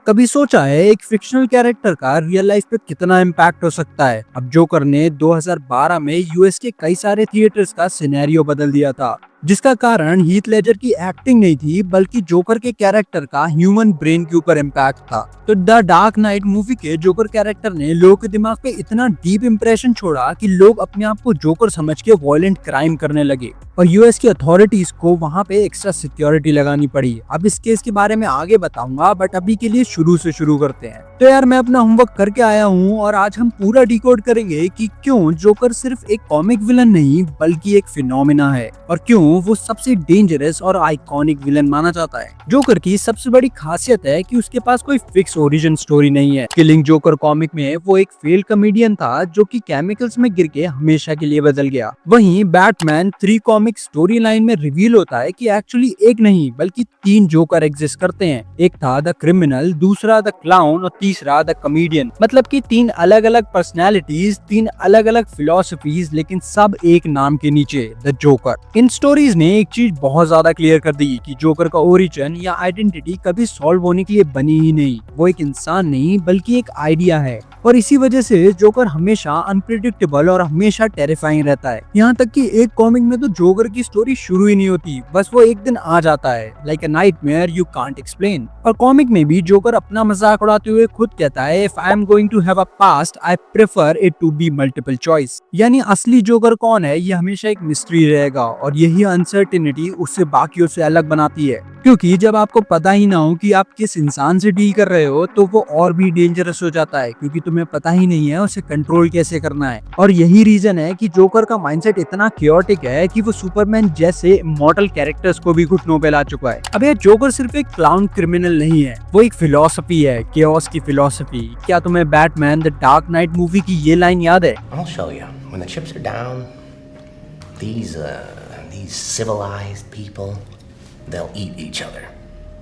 कभी सोचा है एक फिक्शनल कैरेक्टर का रियल लाइफ पे कितना इम्पैक्ट हो सकता है? अब जोकर ने 2012 में यूएस के कई सारे थिएटर्स का सिनेरियो बदल दिया था, जिसका कारण हीथ लेजर की एक्टिंग नहीं थी बल्कि जोकर के कैरेक्टर का ह्यूमन ब्रेन के ऊपर इम्पैक्ट था। तो द डार्क नाइट मूवी के जोकर कैरेक्टर ने लोगों के दिमाग पे इतना डीप इम्प्रेशन छोड़ा कि लोग अपने आप को जोकर समझ के वायलेंट क्राइम करने लगे और यूएस की अथॉरिटीज को वहां पे एक्स्ट्रा सिक्योरिटी लगानी पड़ी। अब इस केस के बारे में आगे बताऊंगा, बट अभी के लिए शुरू से शुरू करते हैं। तो यार मैं अपना होमवर्क करके आया हूँ और आज हम पूरा डिकोड करेंगे कि क्यों जोकर सिर्फ एक कॉमिक विलन नहीं बल्कि एक फिनोमिना है और क्यों वो सबसे डेंजरस और आइकॉनिक विलन माना जाता है। जोकर की सबसे बड़ी खासियत है कि उसके पास कोई फिक्स ओरिजिन स्टोरी नहीं है। किलिंग जोकर कॉमिक में वो एक फेल्ड कॉमेडियन था जो कि केमिकल्स में गिर के हमेशा के लिए बदल गया। वहीं बैटमैन 3 कॉमिक स्टोरी लाइन में रिवील होता है कि एक्चुअली एक नहीं बल्कि 3 जोकर एग्जिस्ट करते हैं। एक था द क्रिमिनल, दूसरा द क्लाउन और तीसरा द कॉमेडियन। मतलब कि 3 अलग अलग पर्सनैलिटीज, 3 अलग अलग फिलोसफीज, लेकिन सब एक नाम के नीचे द जोकर। इन स्टोरीज ने एक चीज बहुत ज्यादा क्लियर कर दी कि जोकर का ओरिजिन या आइडेंटिटी कभी सॉल्व होने के लिए बनी ही नहीं। वो एक इंसान नहीं बल्कि एक आइडिया है और इसी वजह से जोकर हमेशा अनप्रिडिक्टेबल और हमेशा टेरिफाइंग रहता है। यहाँ तक कि एक कॉमिक में तो जोकर की स्टोरी शुरू ही नहीं होती, बस वो एक दिन आ जाता है, like a nightmare you can't explain. और कॉमिक में भी जोकर अपना मजाक उड़ाते हुए खुद कहता है, if I am going to have a past I prefer it to be multiple choice. यानी असली जोकर कौन है ये हमेशा एक मिस्ट्री रहेगा और यही अनसर्टेनिटी उससे बाकियों से अलग बनाती है। क्योंकि जब आपको पता ही ना हो कि आप किस इंसान से डील कर रहे हो तो वो और भी डेंजरस हो जाता है, क्योंकि तुम्हें पता ही नहीं है उसे कंट्रोल कैसे करना है। और यही रीजन है कि जोकर का माइंडसेट इतना क्योटिक है कि वो सुपरमैन जैसे इमॉर्टल कैरेक्टर्स को भी घुटनों पे ला चुका है। अब ये जोकर सिर्फ एक क्लाउन क्रिमिनल नहीं है, वो एक फिलॉसफी है, केओस की फिलॉसफी। क्या तुम्हें Batman the dark night movie की ये लाइन याद है? I'll show you. When the chips are down, these civilized people, they'll eat each other.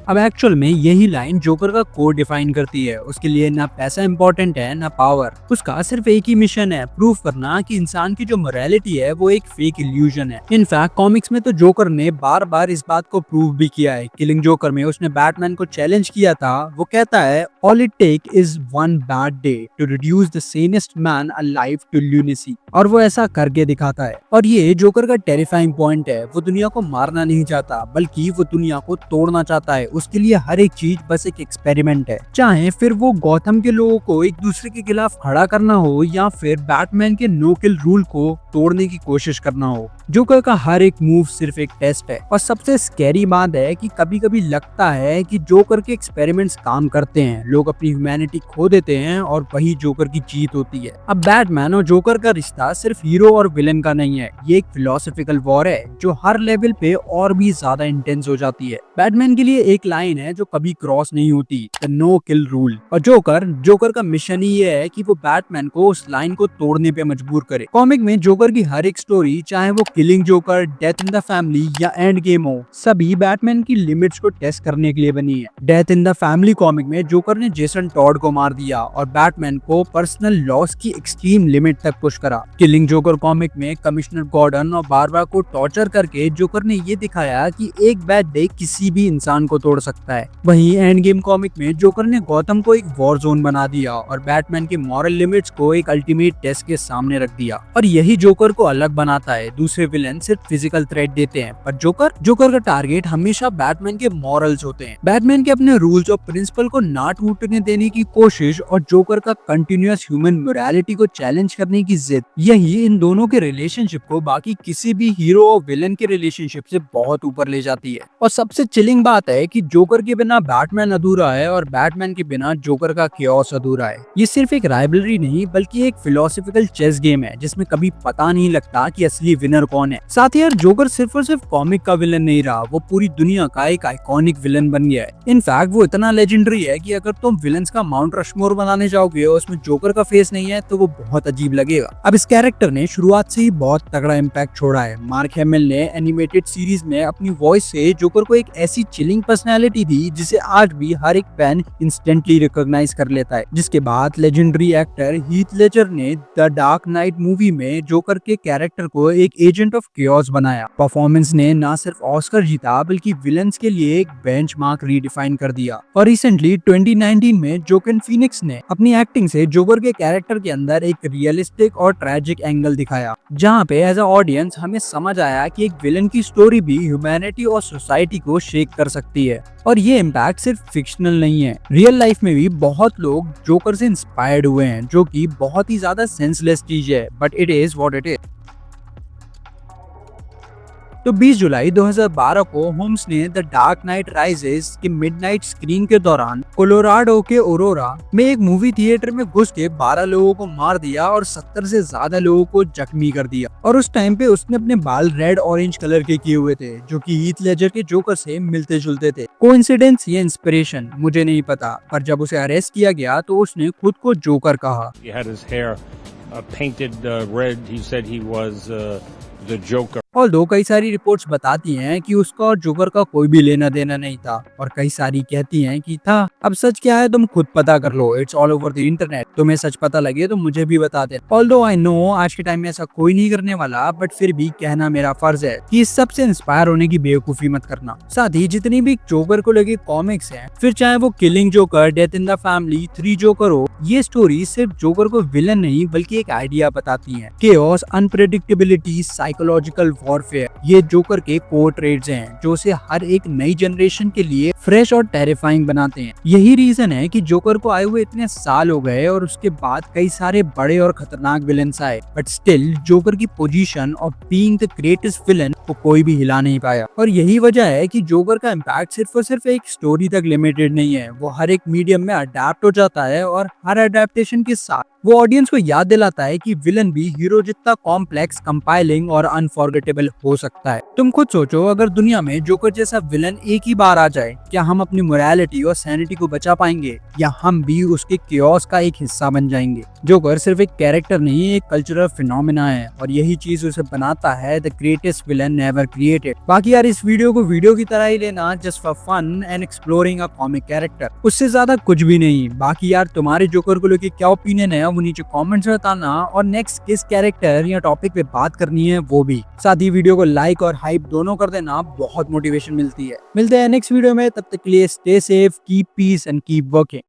अब एक्चुअल में यही लाइन जोकर का कोड डिफाइन करती है। उसके लिए ना पैसा इंपॉर्टेंट है ना पावर, उसका सिर्फ एक ही मिशन है, प्रूफ करना कि इंसान की जो मोरालिटी है वो एक फेक इल्यूजन है। इनफैक्ट कॉमिक्स में तो जोकर ने बार बार इस बात को प्रूव भी किया है। किलिंग जोकर में उसने बैटमैन को चैलेंज किया था। वो कहता है, all it take is one bad day to reduce the sanest man alive to lunacy. और वो ऐसा करके दिखाता है। और ये जोकर का टेरिफाइंग पॉइंट है। वो दुनिया को मारना नहीं चाहता बल्कि वो दुनिया को तोड़ना चाहता है। उसके लिए हर एक चीज बस एक एक्सपेरिमेंट है, चाहे फिर वो गौथम के लोगों को एक दूसरे के खिलाफ खड़ा करना हो या फिर बैटमैन के नो किल रूल को तोड़ने की कोशिश करना हो। जोकर का हर एक मूव सिर्फ एक टेस्ट है। और सबसे स्कैरी बात है कि कभी कभी लगता है कि जोकर के एक्सपेरिमेंट्स काम करते हैं, लोग अपनी ह्यूमैनिटी खो देते हैं और वही जोकर की जीत होती है। अब बैटमैन और जोकर का रिश्ता सिर्फ हीरो और विलेन का नहीं है, ये एक फिलोसफिकल वॉर है जो हर लेवल पे और भी ज्यादा इंटेंस हो जाती है। बैटमैन के लिए एक लाइन है जो कभी क्रॉस नहीं होती, द नो किल रूल। और जोकर का मिशन ही ये है कि वो बैटमैन को उस लाइन को तोड़ने पे मजबूर करे। कॉमिक में जोकर की हर एक स्टोरी, चाहे वो killing joker, death in the family या एंड गेम हो, सभी बैटमैन की लिमिट्स को टेस्ट करने के लिए बनी है। Death in the family comic में जोकर ने जेसन टॉड को मार दिया और बैटमैन को पर्सनल लॉस की एक्सट्रीम लिमिट तक पुश करा। किलिंग जोकर कॉमिक में कमिश्नर गॉर्डन और बारबरा को टॉर्चर करके जोकर ने ये दिखाया कि एक बैड डे किसी भी इंसान को तोड़ सकता है। वहीं एंड गेम कॉमिक में जोकर ने गौतम को एक वॉर जोन बना दिया और बैटमैन के मॉरल लिमिट्स को एक अल्टीमेट टेस्ट के सामने रख दिया। और यही जोकर को अलग बनाता है। दूसरे विलेन सिर्फ फिजिकल थ्रेट देते हैं, पर जोकर का टारगेट हमेशा बैटमैन के मॉरल्स होते हैं। बैटमैन के अपने रूल्स और प्रिंसिपल को ना टूटने देने की कोशिश और जोकर का कंटिन्यूअस ह्यूमन मोरालिटी को चैलेंज करने की जिद, यही इन दोनों के रिलेशनशिप को बाकी किसी भी हीरो और विलेन के रिलेशनशिप से बहुत ऊपर ले जाती है। और सबसे चिलिंग बात है कि जोकर के बिना बैटमैन अधूरा है और बैटमैन के बिना जोकर का केओस अधूरा है। ये सिर्फ एक राइवलरी नहीं बल्कि एक फिलोसफिकल चेस गेम है जिसमें कभी पता नहीं लगता कि असली विनर कौन है। साथ ही यार जोकर सिर्फ और सिर्फ कॉमिक का विलन नहीं रहा, वो पूरी दुनिया का एक आइकॉनिक विलन बन गया है। इनफैक्ट वो इतना लेजेंडरी है कि अगर तुम विलन्स का माउंट रशमोर बनाने जाओगे और उसमें जोकर का फेस नहीं है तो वो बहुत अजीब लगेगा। अब इस कैरेक्टर ने शुरुआत से ही बहुत तगड़ा इम्पैक्ट छोड़ा है। मार्क हैमिल ने एनिमेटेड सीरीज में अपनी वॉइस से जोकर को एक ऐसी चिलिंग पर्सनैलिटी पर्सनैलिटी थी जिसे आज भी हर एक फैन इंस्टेंटली रिकॉग्नाइज कर लेता है। जिसके बाद लेजेंडरी एक्टर हीथ लेजर ने द डार्क नाइट मूवी में जोकर के कैरेक्टर को एक एजेंट ऑफ केओस बनाया। परफॉर्मेंस ने न सिर्फ ऑस्कर जीता बल्कि विलन्स के लिए एक बेंचमार्क रीडिफाइन कर दिया। और रिसेंटली 2019 में जोकिन फीनिक्स ने अपनी एक्टिंग से जोकर के कैरेक्टर के अंदर एक रियलिस्टिक और ट्रेजिक एंगल दिखाया, जहाँ पे एज अ ऑडियंस हमें समझ आया कि एक विलन की स्टोरी भी ह्यूमैनिटी और सोसाइटी को शेक कर सकती है। और ये इम्पैक्ट सिर्फ फिक्शनल नहीं है, रियल लाइफ में भी बहुत लोग जोकर से इंस्पायर्ड हुए हैं, जो कि बहुत ही ज्यादा सेंसलेस चीज है, but it is what it is. तो 20 जुलाई 2012 को होम्स ने द डार्क नाइट राइजेस के मिडनाइट स्क्रीन के दौरान कोलोराडो के ओरोरा में एक मूवी थिएटर में घुस के 12 लोगों को मार दिया और 70 से ज्यादा लोगों को जख्मी कर दिया। और उस टाइम पे उसने अपने बाल रेड ऑरेंज कलर के किए हुए थे, जो कि हीथ लेजर के जोकर से मिलते जुलते थे। कोइंसिडेंस या इंस्पिरेशन मुझे नहीं पता, पर जब उसे अरेस्ट किया गया तो उसने खुद को जोकर कहा। He had his hair painted red. He said he was the Joker. Although कई सारी रिपोर्ट्स बताती हैं कि उसका और जोकर का कोई भी लेना देना नहीं था, और कई सारी कहती हैं कि था। अब सच क्या है तुम खुद पता कर लो, it's all over the internet. तुम्हें सच पता लगे तो मुझे भी बता दे। ऑल्दो आई नो आज के टाइम में ऐसा कोई नहीं करने वाला, बट फिर भी कहना मेरा फर्ज है कि इस सब से इंस्पायर होने की बेवकूफी मत करना। साथ ही जितनी भी जोकर को लगे कॉमिक्स हैं, फिर चाहे वो killing joker, death in the family, 3 joker हो, ये स्टोरी सिर्फ जोकर को विलन नहीं बल्कि एक आइडिया बताती है। केओस, अनप्रेडिक्टेबिलिटी, साइकोलॉजिकल वॉरफेयर, ये जोकर के कोर ट्रेड्स हैं जो उसे हर एक नई जनरेशन के लिए फ्रेश और टेरिफाइंग बनाते हैं। यही रीजन है कि जोकर को आए हुए इतने साल हो गए और उसके बाद कई सारे बड़े और खतरनाक विलन्स आए, बट स्टिल जोकर की position of being the greatest villain को कोई भी हिला नहीं पाया। और यही वजह है कि जोकर का इम्पैक्ट सिर्फ और सिर्फ एक स्टोरी तक लिमिटेड नहीं है, वो हर एक मीडियम में अडेप्ट हो जाता है, और हर अडेप्टेशन के साथ वो ऑडियंस को याद दिलाता है कि विलन भी हीरो जितना कॉम्प्लेक्स, कंपाइलिंग और अनफॉरगेटेबल हो सकता है। तुम खुद सोचो, अगर दुनिया में जोकर जैसा विलन एक ही बार आ जाए, क्या हम अपनी मोरालिटी और सैनिटी को बचा पाएंगे, या हम भी उसके केओस का एक हिस्सा बन जाएंगे? जोकर सिर्फ एक कैरेक्टर नहीं, एक कल्चरल फिनोमेना है, और यही चीज उसे बनाता है the greatest villain ever created. बाकी यार इस वीडियो को वीडियो की तरह ही लेना, just for fun and exploring a comic character, उससे ज्यादा कुछ भी नहीं। बाकी यार तुम्हारे जोकर को लेके क्या ओपिनियन है वो नीचे कमेंट्स में बताना, और नेक्स्ट किस कैरेक्टर या टॉपिक पे बात करनी है वो भी। साथ ही वीडियो को लाइक और हाइप दोनों कर देना, बहुत मोटिवेशन मिलती है। मिलते हैं नेक्स्ट वीडियो में, तब तक के लिए stay safe, keep peace and keep working.